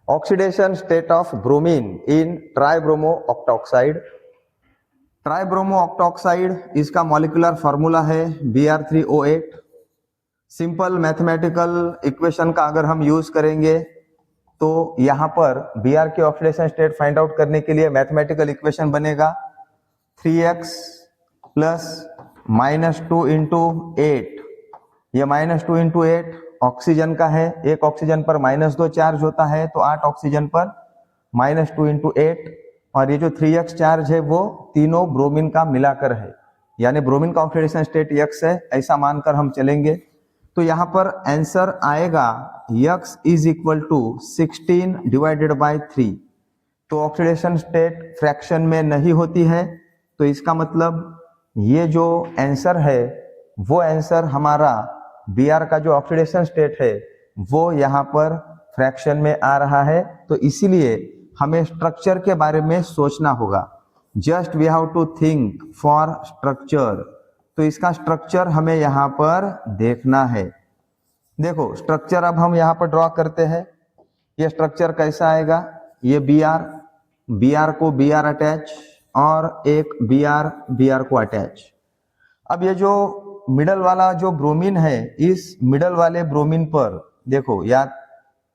Oxidation state of bromine in tribromo octaoxide. Tribromo octaoxide इसका molecular formula है Br3O8। Simple mathematical equation का अगर हम यूज करेंगे तो यहां पर Br के ऑक्सीडेशन स्टेट फाइंड आउट करने के लिए मैथमेटिकल इक्वेशन बनेगा 3x प्लस -2 इंटू 8। ये -2 इंटू 8 ऑक्सीजन का है, एक ऑक्सीजन पर -2 चार्ज होता है तो 8 ऑक्सीजन पर -2 इंटू 8, और ये जो 3x चार्ज है वो तीनों ब्रोमीन का मिलाकर है, यानी ब्रोमीन का ऑक्सीडेशन स्टेट x है, ऐसा मानकर हम चलेंगे। तो यहाँ पर आंसर आएगा x is equal to 16 divided by 3। तो ऑक्सीडेशन स्टेट फ्रैक्शन में नहीं होती है, तो इसका मतलब ये जो आंसर है वो आंसर हमारा Br का जो ऑक्सीडेशन स्टेट है वो यहाँ पर फ्रैक्शन में आ रहा है। तो इसीलिए हमें स्ट्रक्चर के बारे में सोचना होगा। Just we have to think for structure. तो इसका स्ट्रक्चर हमें यहाँ पर देखना है। देखो स्ट्रक्चर अब हम यहाँ पर ड्रॉ करते हैं। ये स्ट्रक्चर कैसा आएगा, ये Br को Br अटैच और एक Br को अटैच। अब ये जो मिडल वाला जो ब्रोमीन है, इस मिडल वाले ब्रोमीन पर देखो, याद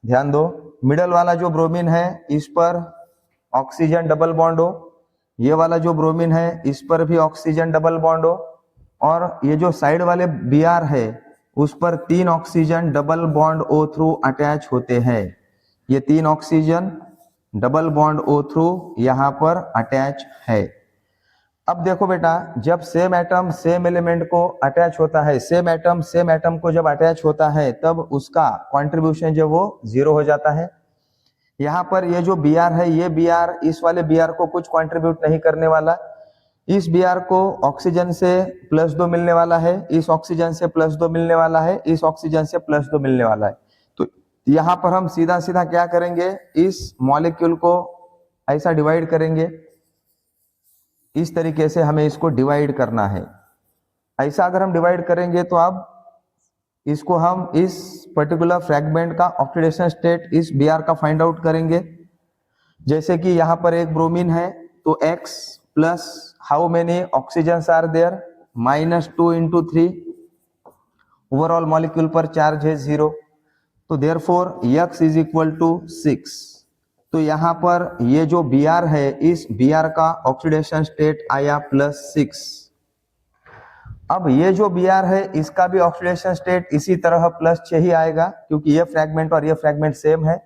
ध्यान दो, मिडल वाला जो ब्रोमीन है इस पर ऑक्सीजन डबल बॉन्ड हो, ये वाला जो ब्रोमीन है इस पर भी ऑक्सीजन डबल बॉन्ड हो, और ये जो साइड वाले Br है उस पर 3 oxygen double bond O through attach होते हैं। ये 3 oxygen double bond O through यहाँ पर अटैच है। अब देखो बेटा, जब सेम एटम सेम एलिमेंट को अटैच होता है, सेम एटम को जब अटैच होता है तब उसका कंट्रीब्यूशन जो वो 0 हो जाता है। यहाँ पर ये जो Br है, ये Br इस वाले Br को कुछ कंट्रीब्यूट नहीं करने वाला। इस Br को ऑक्सीजन से +2 मिलने वाला है, इस ऑक्सीजन से +2 मिलने वाला है, इस ऑक्सीजन से +2 मिलने वाला है। तो यहाँ पर हम सीधा सीधा क्या करेंगे, इस मॉलिक्यूल को ऐसा डिवाइड करेंगे। इस तरीके से हमें इसको डिवाइड करना है। ऐसा अगर हम डिवाइड करेंगे तो अब इसको हम इस पर्टिकुलर फ्रैगमेंट का ऑक्सीडेशन स्टेट इस Br का फाइंड आउट करेंगे। जैसे कि यहाँ पर एक ब्रोमीन है तो x plus how many oxygen are there, -2 into 3, overall molecule पर चार्ज है 0, तो therefore x is equal to 6। तो यहाँ पर ये जो Br है, इस Br का ऑक्सीडेशन स्टेट आया +6। अब ये जो Br है इसका भी ऑक्सीडेशन स्टेट इसी तरह +6 ही आएगा, क्योंकि ये फ्रैगमेंट और ये फ्रैगमेंट सेम है।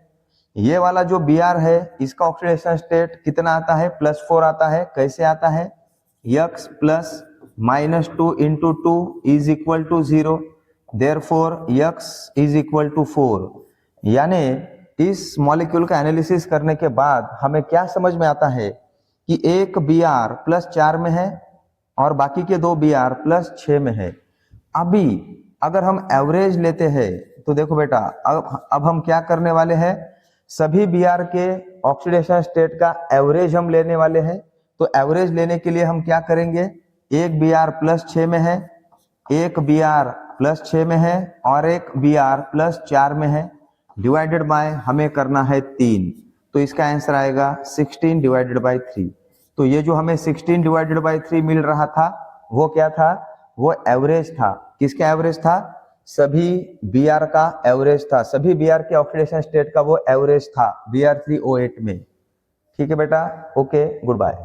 ये वाला जो Br है इसका ऑक्सीडेशन स्टेट कितना आता है, +4 आता है। कैसे आता है, x plus -2 into 2 is equal to 0, therefore x is equal to 4। यानी इस मॉलिक्यूल का एनालिसिस करने के बाद हमें क्या समझ में आता है कि एक Br +4 में है और बाकी के 2 Br +6 में है। अभी अगर हम एवरेज लेते हैं तो देखो बेटा, अब हम क्या करने वाले हैं, सभी Br के ऑक्सीडेशन स्टेट का एवरेज हम लेने वाले हैं। तो एवरेज लेने के लिए हम क्या करेंगे, एक Br +6 में है, एक Br +6 में है और एक Br +4 में है, डिवाइडेड बाय हमें करना है 3। तो इसका आंसर आएगा 16 डिवाइडेड बाय 3। तो ये जो हमें 16 डिवाइडेड बाय 3 मिल रहा था वो क्या था, वो एवरेज था। किसका एवरेज था, सभी Br का एवरेज था, सभी Br के ऑक्सीडेशन स्टेट का वो एवरेज था Br3O8 में। ठीक है बेटा, ओके, गुड बाय।